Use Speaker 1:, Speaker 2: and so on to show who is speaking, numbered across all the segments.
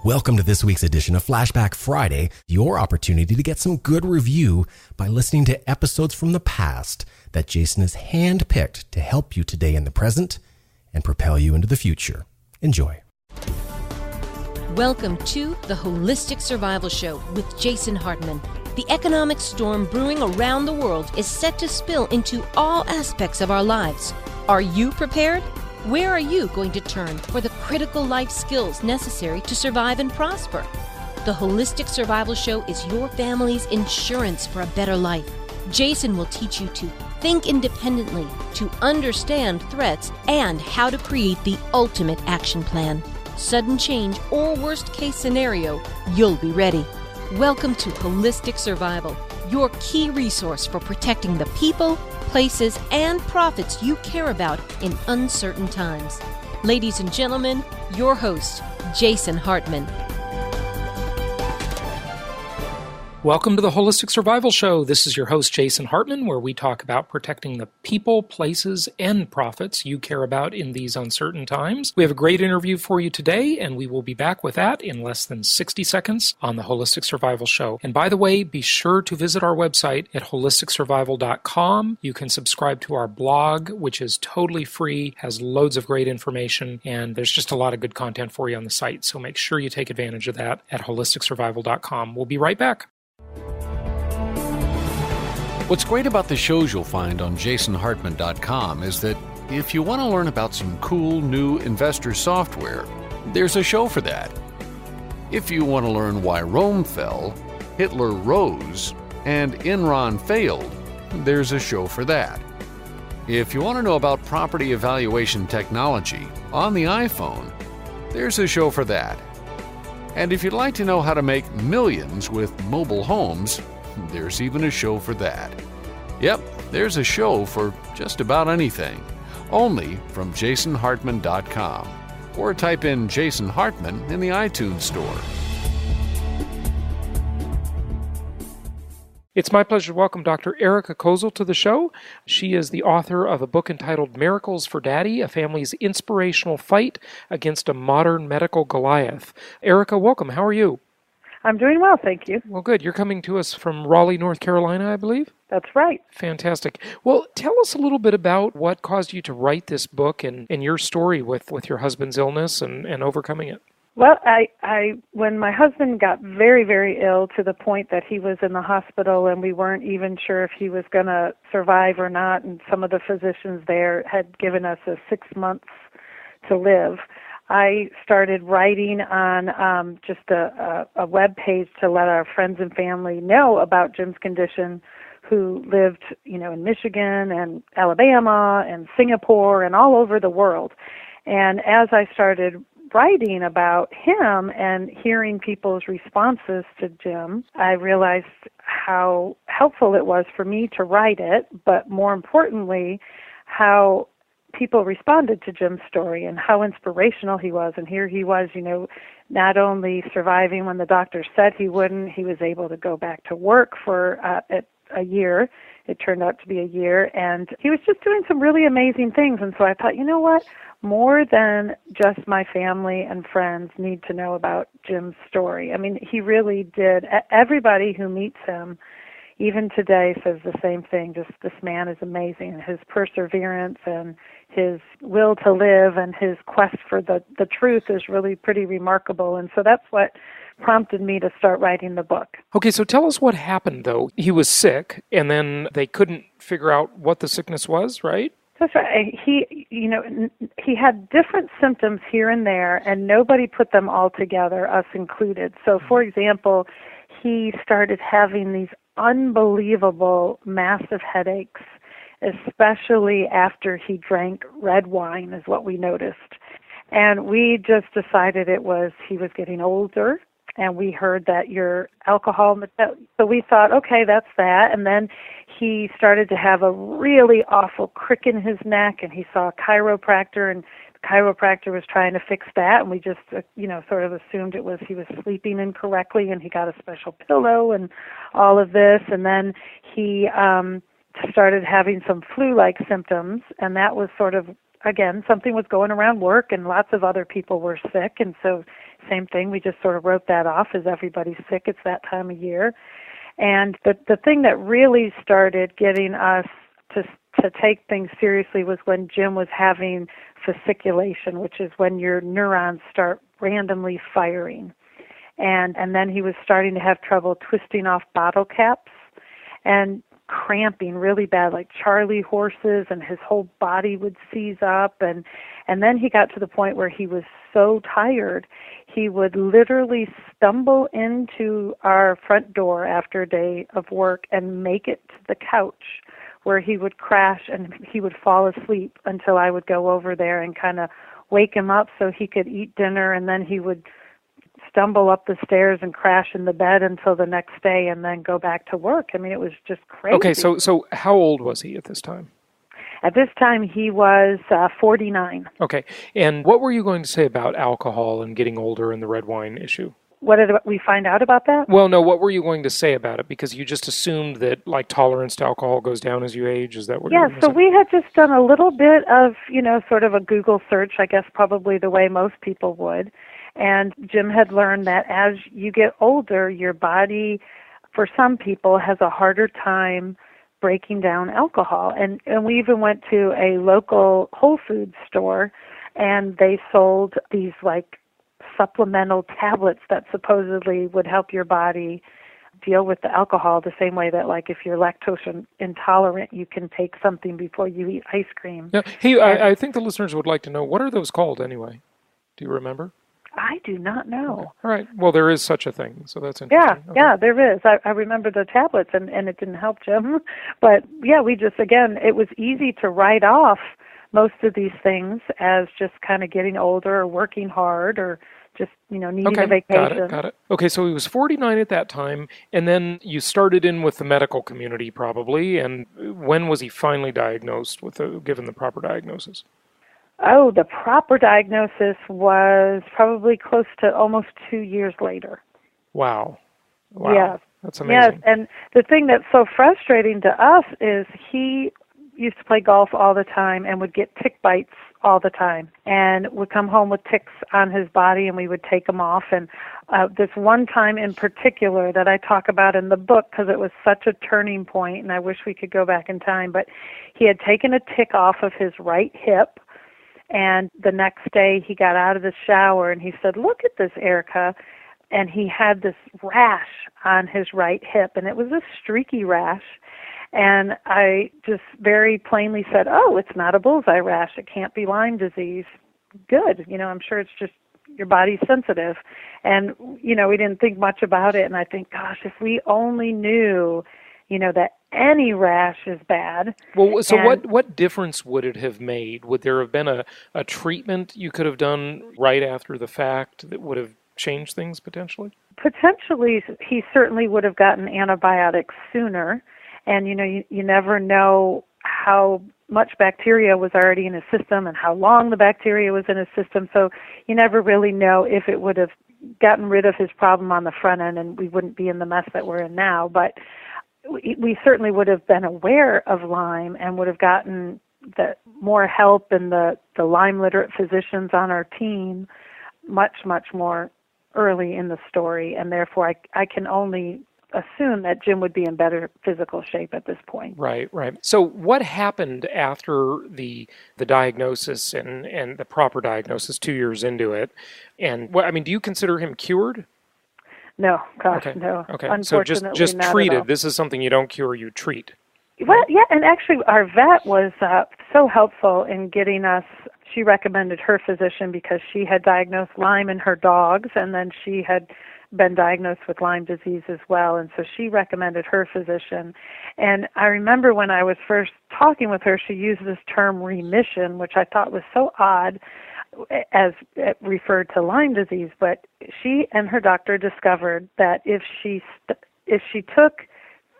Speaker 1: Welcome to this week's edition of Flashback Friday, your opportunity to get some good review by listening to episodes from the past that Jason has handpicked to help you today in the present and propel you into the future. Enjoy.
Speaker 2: Welcome to the Holistic Survival Show with Jason Hartman. The economic storm brewing around the world is set to spill into all aspects of our lives. Are you prepared? Where are you going to turn for the critical life skills necessary to survive and prosper? The Holistic Survival Show is your family's insurance for a better life. Jason will teach you to think independently, to understand threats, and how to create the ultimate action plan. Sudden change or worst case scenario, you'll be ready. Welcome to Holistic Survival, your key resource for protecting the people, places, and profits you care about in uncertain times. Ladies and gentlemen, your host, Jason Hartman.
Speaker 3: Welcome to the Holistic Survival Show. This is your host, Jason Hartman, where we talk about protecting the people, places, and profits you care about in these uncertain times. We have a great interview for you today, and we will be back with that in less than 60 seconds on the Holistic Survival Show. And by the way, be sure to visit our website at holisticsurvival.com. You can subscribe to our blog, which is totally free, has loads of great information, and there's just a lot of good content for you on the site. So make sure you take advantage of that at holisticsurvival.com. We'll be right back.
Speaker 4: What's great about the shows you'll find on jasonhartman.com is that if you want to learn about some cool new investor software, there's a show for that. If you want to learn why Rome fell, Hitler rose, and Enron failed, there's a show for that. If you want to know about property evaluation technology on the iPhone, there's a show for that. And if you'd like to know how to make millions with mobile homes, there's even a show for that. Yep, there's a show for just about anything. Only from jasonhartman.com. Or type in Jason Hartman in the iTunes store.
Speaker 3: It's my pleasure to welcome Dr. Erica Kosal to the show. She is the author of a book entitled Miracles for Daddy, a family's inspirational fight against a modern medical Goliath. Erica, welcome. How are you?
Speaker 5: I'm doing well, thank you.
Speaker 3: Well, good. You're coming to us from Raleigh, North Carolina, I believe?
Speaker 5: That's right.
Speaker 3: Fantastic. Well, tell us a little bit about what caused you to write this book and your story with your husband's illness and overcoming it.
Speaker 5: Well, when my husband got very, very ill to the point that he was in the hospital and we weren't even sure if he was going to survive or not, and some of the physicians there had given us 6 months to live, I started writing on just a web page to let our friends and family know about Jim's condition, who lived, in Michigan and Alabama and Singapore and all over the world. And as I started writing about him and hearing people's responses to Jim, I realized how helpful it was for me to write it, but more importantly, how people responded to Jim's story and how inspirational he was. And here he was, not only surviving when the doctor said he wouldn't, he was able to go back to work for a year. It turned out to be a year, and he was just doing some really amazing things. And so I thought, you know what? More than just my family and friends need to know about Jim's story. I mean, he really did. Everybody who meets him, even today, says the same thing. Just this man is amazing. His perseverance and his will to live and his quest for the truth is really pretty remarkable. And so that's what prompted me to start writing the book.
Speaker 3: Okay, so tell us what happened, though. He was sick, and then they couldn't figure out what the sickness was, right?
Speaker 5: That's right. He had different symptoms here and there, and nobody put them all together, us included. So, for example, he started having these unbelievable, massive headaches, especially after he drank red wine, is what we noticed. And we just decided he was getting older, and we heard that your alcohol, so we thought, okay, that's that. And then he started to have a really awful crick in his neck, and he saw a chiropractor, and the chiropractor was trying to fix that, and we just, sort of assumed he was sleeping incorrectly, and he got a special pillow and all of this. And then he started having some flu-like symptoms, and that was sort of, again, something was going around work, and lots of other people were sick, and so same thing. We just sort of wrote that off as everybody's sick. It's that time of year. And the thing that really started getting us to take things seriously was when Jim was having fasciculation, which is when your neurons start randomly firing. And then he was starting to have trouble twisting off bottle caps and cramping really bad, like Charlie horses, and his whole body would seize up. And then he got to the point where he was so tired, he would literally stumble into our front door after a day of work and make it to the couch, where he would crash and he would fall asleep until I would go over there and kind of wake him up so he could eat dinner, and then he would stumble up the stairs and crash in the bed until the next day and then go back to work. I mean, it was just crazy.
Speaker 3: Okay, so how old was he at this time?
Speaker 5: At this time, he was 49.
Speaker 3: Okay, and what were you going to say about alcohol and getting older and the red wine issue?
Speaker 5: What did we find out about that?
Speaker 3: Well, no, what were you going to say about it? Because you just assumed that, like, tolerance to alcohol goes down as you age. Is that what you were going to say?
Speaker 5: Yeah, so we had just done a little bit of, sort of a Google search, I guess probably the way most people would. And Jim had learned that as you get older, your body, for some people, has a harder time breaking down alcohol. And we even went to a local Whole Foods store, and they sold these, like, supplemental tablets that supposedly would help your body deal with the alcohol the same way that, like, if you're lactose intolerant, you can take something before you eat ice cream.
Speaker 3: Yeah. Hey, I think the listeners would like to know, what are those called anyway? Do you remember?
Speaker 5: I do not know.
Speaker 3: Okay. All right. Well, there is such a thing, so that's interesting.
Speaker 5: Yeah, there is. I remember the tablets, and it didn't help Jim. But, yeah, we just, again, it was easy to write off most of these things as just kind of getting older or working hard or just, needing a vacation.
Speaker 3: Got it. Okay, so he was 49 at that time, and then you started in with the medical community probably, and when was he finally diagnosed given the proper diagnosis?
Speaker 5: Oh, the proper diagnosis was probably close to almost 2 years later.
Speaker 3: Wow.
Speaker 5: Yes.
Speaker 3: That's amazing.
Speaker 5: Yes, and the thing that's so frustrating to us is he used to play golf all the time and would get tick bites all the time and would come home with ticks on his body, and we would take them off. And this one time in particular that I talk about in the book, because it was such a turning point, and I wish we could go back in time, but he had taken a tick off of his right hip. And the next day he got out of the shower and he said, "Look at this, Erica." And he had this rash on his right hip, and it was a streaky rash. And I just very plainly said, "Oh, it's not a bullseye rash. It can't be Lyme disease." Good. I'm sure it's just your body's sensitive. And, we didn't think much about it. And I think, gosh, if we only knew, that any rash is bad.
Speaker 3: Well, so what difference would it have made? Would there have been a treatment you could have done right after the fact that would have changed things potentially?
Speaker 5: Potentially, he certainly would have gotten antibiotics sooner. And, you never know how much bacteria was already in his system and how long the bacteria was in his system. So you never really know if it would have gotten rid of his problem on the front end and we wouldn't be in the mess that we're in now. But we certainly would have been aware of Lyme and would have gotten more help in the Lyme literate physicians on our team much, much more early in the story. And therefore, I can only assume that Jim would be in better physical shape at this point.
Speaker 3: Right. So what happened after the diagnosis and the proper diagnosis 2 years into it? And, do you consider him cured?
Speaker 5: No, gosh,
Speaker 3: okay.
Speaker 5: no.
Speaker 3: Okay,
Speaker 5: Unfortunately,
Speaker 3: so just
Speaker 5: not
Speaker 3: treated.
Speaker 5: at all.
Speaker 3: This is something you don't cure, you treat.
Speaker 5: Well, yeah, and actually our vet was so helpful in getting us. She recommended her physician because she had diagnosed Lyme in her dogs, and then she had been diagnosed with Lyme disease as well, and so she recommended her physician. And I remember when I was first talking with her, she used this term remission, which I thought was so odd as it referred to Lyme disease, but she and her doctor discovered that if she took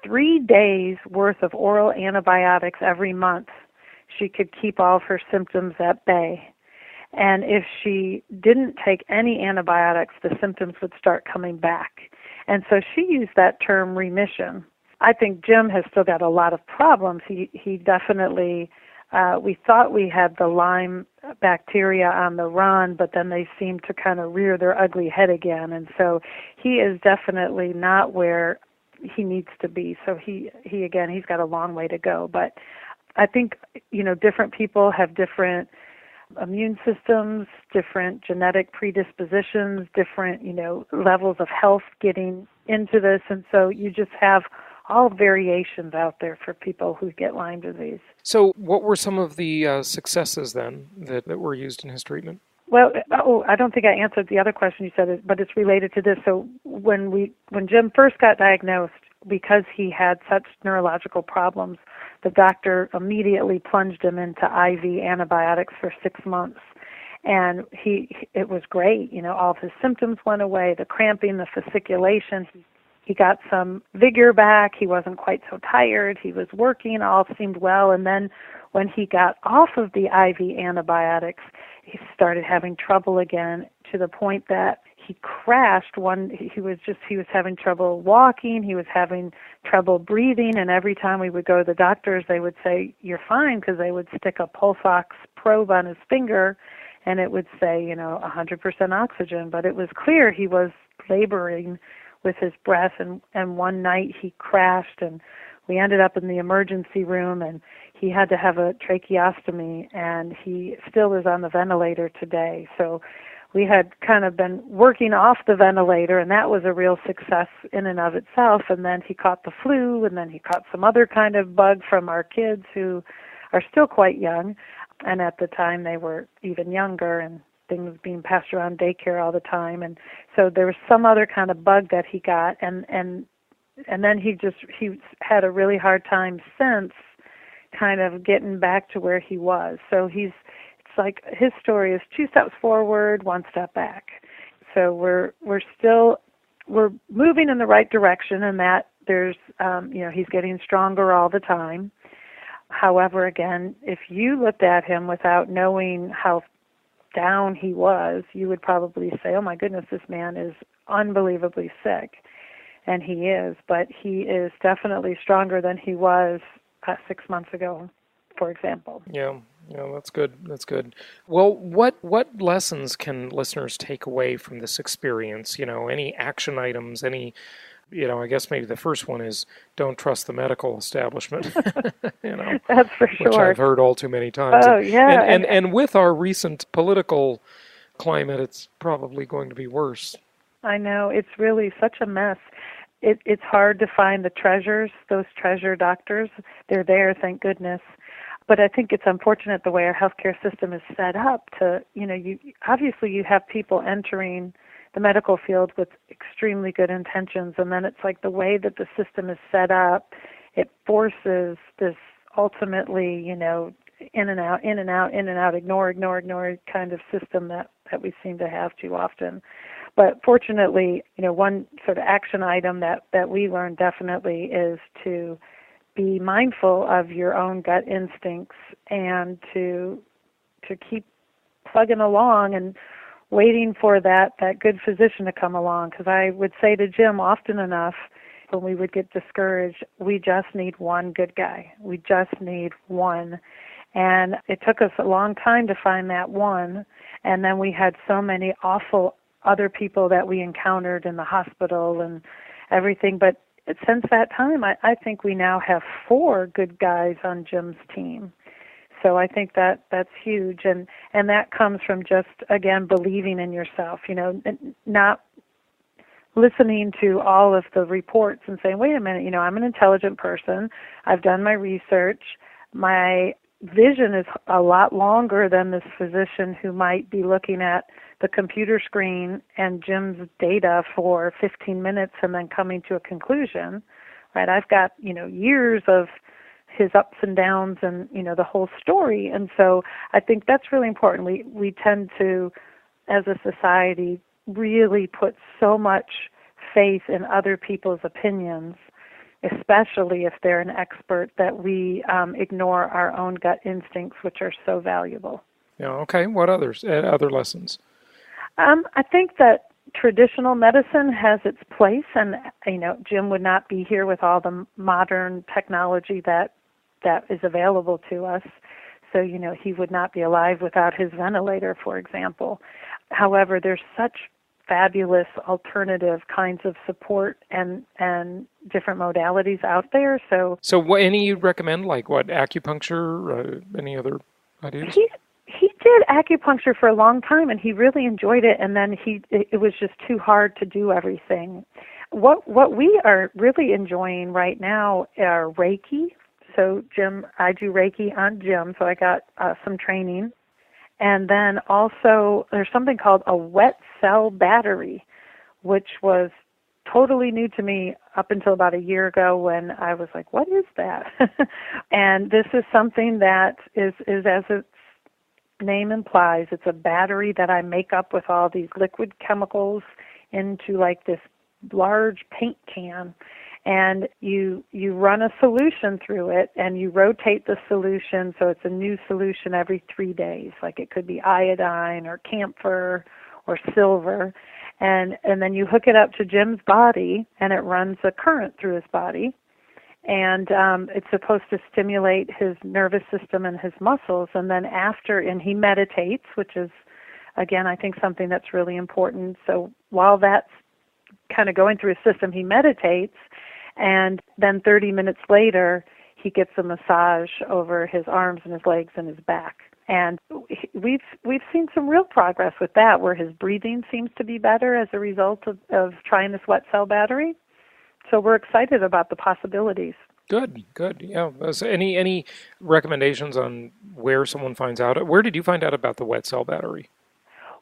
Speaker 5: 3 days worth of oral antibiotics every month, she could keep all of her symptoms at bay. And if she didn't take any antibiotics, the symptoms would start coming back. And so she used that term remission. I think Jim has still got a lot of problems. He definitely, we thought we had the Lyme bacteria on the run, but then they seem to kind of rear their ugly head again. And so he is definitely not where he needs to be. So he's got a long way to go. But I think, different people have different immune systems, different genetic predispositions, different, levels of health getting into this. And so you just have all variations out there for people who get Lyme disease.
Speaker 3: So what were some of the successes then that were used in his treatment?
Speaker 5: Well, I don't think I answered the other question you said, but it's related to this. So when Jim first got diagnosed, because he had such neurological problems, the doctor immediately plunged him into IV antibiotics for 6 months. And it was great. All of his symptoms went away, the cramping, the fasciculation. He got some vigor back. He wasn't quite so tired. He was working. All seemed well. And then when he got off of the IV antibiotics, he started having trouble again, to the point that he crashed. He was having trouble walking. He was having trouble breathing. And every time we would go to the doctors, they would say, "You're fine," because they would stick a pulse ox probe on his finger, and it would say, 100% oxygen. But it was clear he was laboring with his breath, and one night he crashed, and we ended up in the emergency room, and he had to have a tracheostomy, and he still is on the ventilator today. So we had kind of been working off the ventilator, and that was a real success in and of itself. And then he caught the flu, and then he caught some other kind of bug from our kids who are still quite young, and at the time they were even younger, and things being passed around daycare all the time. And so there was some other kind of bug that he got, and then he had a really hard time since kind of getting back to where he was. So it's like his story is 2 steps forward, 1 step back. So we're moving in the right direction, and that there's he's getting stronger all the time. However, again, if you looked at him without knowing how down he was, you would probably say, "Oh my goodness, this man is unbelievably sick." And he is, but he is definitely stronger than he was 6 months ago, for example.
Speaker 3: Yeah, that's good. That's good. Well, what lessons can listeners take away from this experience? Any action items, any, I guess maybe the first one is don't trust the medical establishment.
Speaker 5: That's for sure.
Speaker 3: Which I've heard all too many times.
Speaker 5: Oh, yeah.
Speaker 3: And with our recent political climate, it's probably going to be worse.
Speaker 5: I know. It's really such a mess. It's hard to find the treasures, those treasure doctors. They're there, thank goodness. But I think it's unfortunate the way our healthcare system is set up to, obviously you have people entering the medical field with extremely good intentions, and then it's like the way that the system is set up, it forces this ultimately, in and out, ignore kind of system that we seem to have too often. But fortunately, one sort of action item that we learned definitely is to be mindful of your own gut instincts and to keep plugging along and waiting for that good physician to come along. Because I would say to Jim often enough when we would get discouraged, we just need one good guy. We just need one. And it took us a long time to find that one. And then we had so many awful other people that we encountered in the hospital and everything. But since that time, I think we now have 4 good guys on Jim's team. So I think that's huge. And that comes from just, again, believing in yourself, not listening to all of the reports and saying, wait a minute, I'm an intelligent person. I've done my research. My vision is a lot longer than this physician who might be looking at the computer screen and Jim's data for 15 minutes and then coming to a conclusion, right? I've got, years of his ups and downs and, the whole story. And so I think that's really important. We tend to, as a society, really put so much faith in other people's opinions, especially if they're an expert, that we ignore our own gut instincts, which are so valuable.
Speaker 3: Yeah. Okay. What other lessons?
Speaker 5: I think that traditional medicine has its place, and Jim would not be here with all the modern technology that is available to us. So, he would not be alive without his ventilator, for example. However, there's such fabulous alternative kinds of support and different modalities out there. So
Speaker 3: any you'd recommend, like what, acupuncture, any other ideas?
Speaker 5: He did acupuncture for a long time, and he really enjoyed it, and then it was just too hard to do everything. What we are really enjoying right now are Reiki. So I do Reiki on Jim, so I got some training. And then also there's something called a wet cell battery, which was totally new to me up until about a year ago when I was like, what is that? And this is something that is as its name implies, it's a battery that I make up with all these liquid chemicals into like this large paint can. And you run a solution through it, and you rotate the solution, so it's a new solution every 3 days. Like it could be iodine or camphor or silver. And then you hook it up to Jim's body, and it runs a current through his body. And it's supposed to stimulate his nervous system and his muscles. And then and he meditates, which is, again, I think something that's really important. So while that's kind of going through his system, he meditates. And then 30 minutes later, he gets a massage over his arms and his legs and his back. And we've seen some real progress with that, where his breathing seems to be better as a result of trying this wet cell battery. So we're excited about the possibilities.
Speaker 3: Good. Yeah. So any recommendations on where someone finds out? Where did you find out about the wet cell battery?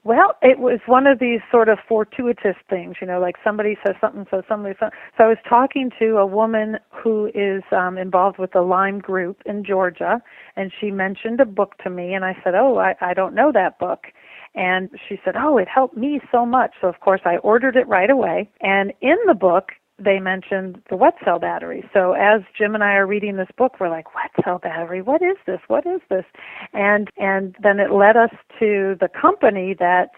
Speaker 5: Well, it was one of these sort of fortuitous things, like somebody says something, so somebody says. So I was talking to a woman who is involved with the Lyme group in Georgia, and she mentioned a book to me, and I said, I don't know that book. And she said, it helped me so much. So, of course, I ordered it right away. And in the book, they mentioned the wet cell battery. So as Jim and I are reading this book, we're like, wet cell battery, what is this? What is this? And then it led us to the company that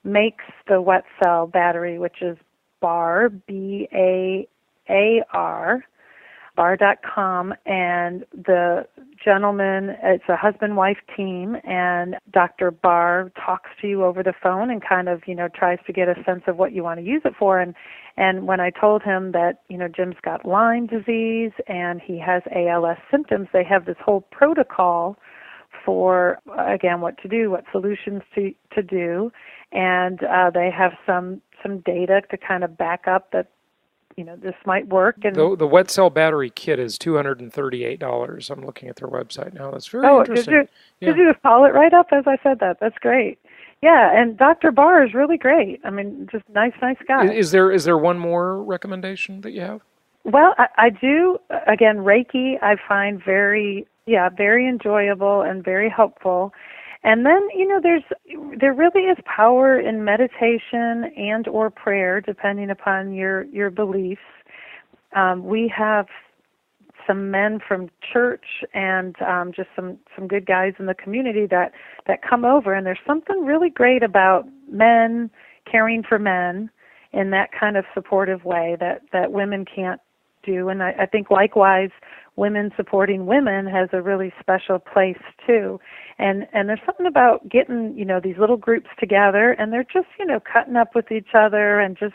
Speaker 5: makes the wet cell battery, which is BAR, BAAR, BAR.com, and the gentleman, it's a husband-wife team, and Dr. Barr talks to you over the phone and kind of, tries to get a sense of what you want to use it for. And when I told him that, Jim's got Lyme disease and he has ALS symptoms, they have this whole protocol for, again, what to do, what solutions to do, and they have some data to kind of back up that, this might work. And
Speaker 3: the wet cell battery kit is $238. I'm looking at their website now. That's very interesting.
Speaker 5: Did you just call it right up as I said that? That's great. Yeah, and Dr. Barr is really great. I mean, just nice guy.
Speaker 3: Is there one more recommendation that you have?
Speaker 5: Well, I do. Again, Reiki I find very enjoyable and very helpful. And then, there really is power in meditation and or prayer, depending upon your beliefs. We have some men from church and just some good guys in the community that come over, and there's something really great about men caring for men in that kind of supportive way that women can't do. And I think likewise, women supporting women has a really special place too. And there's something about getting, these little groups together, and they're just, cutting up with each other and just,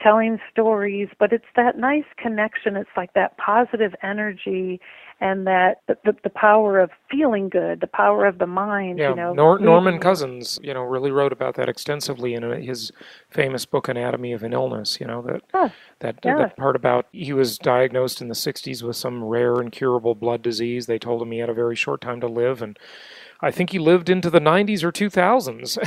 Speaker 5: telling stories, but it's that nice connection. It's like that positive energy and that the power of feeling good, the power of the mind.
Speaker 3: Yeah, Norman Cousins, really wrote about that extensively in his famous book Anatomy of an Illness. That part about he was diagnosed in the 60s with some rare incurable blood disease. They told him he had a very short time to live, and I think he lived into the 90s or 2000s,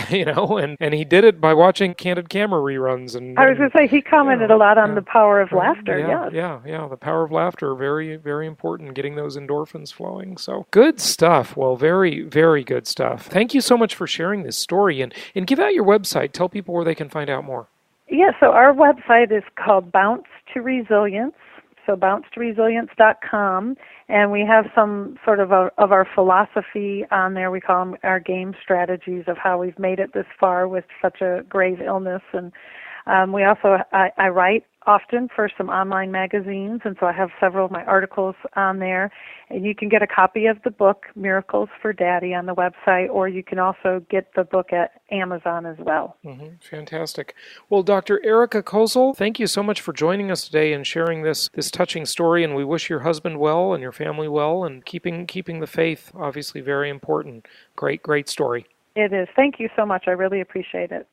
Speaker 3: and he did it by watching Candid Camera reruns. And
Speaker 5: I was going to say, he commented a lot on the power of laughter,
Speaker 3: Yeah, the power of laughter, very, very important, getting those endorphins flowing. So, good stuff. Well, very, very good stuff. Thank you so much for sharing this story, and give out your website. Tell people where they can find out more.
Speaker 5: Yeah, so our website is called Bounce to Resilience. So bouncetoresilience.com, and we have some sort of our philosophy on there. We call them our game strategies of how we've made it this far with such a grave illness. And we also, I write often for some online magazines, and so I have several of my articles on there. And you can get a copy of the book, Miracles for Daddy, on the website, or you can also get the book at Amazon as well.
Speaker 3: Fantastic. Well, Dr. Erica Kosal, thank you so much for joining us today and sharing this touching story, and we wish your husband well and your family well, and keeping the faith, obviously very important. Great story.
Speaker 5: It is. Thank you so much. I really appreciate it.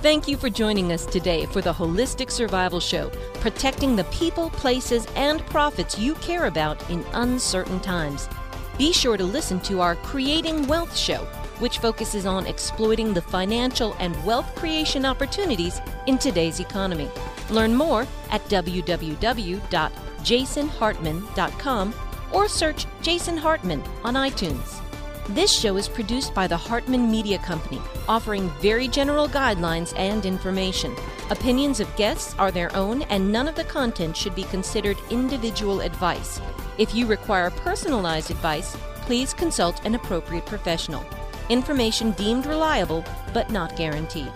Speaker 2: Thank you for joining us today for the Holistic Survival Show, protecting the people, places, and profits you care about in uncertain times. Be sure to listen to our Creating Wealth show, which focuses on exploiting the financial and wealth creation opportunities in today's economy. Learn more at www.jasonhartman.com or search Jason Hartman on iTunes. This show is produced by the Hartman Media Company, offering very general guidelines and information. Opinions of guests are their own, and none of the content should be considered individual advice. If you require personalized advice, please consult an appropriate professional. Information deemed reliable, but not guaranteed.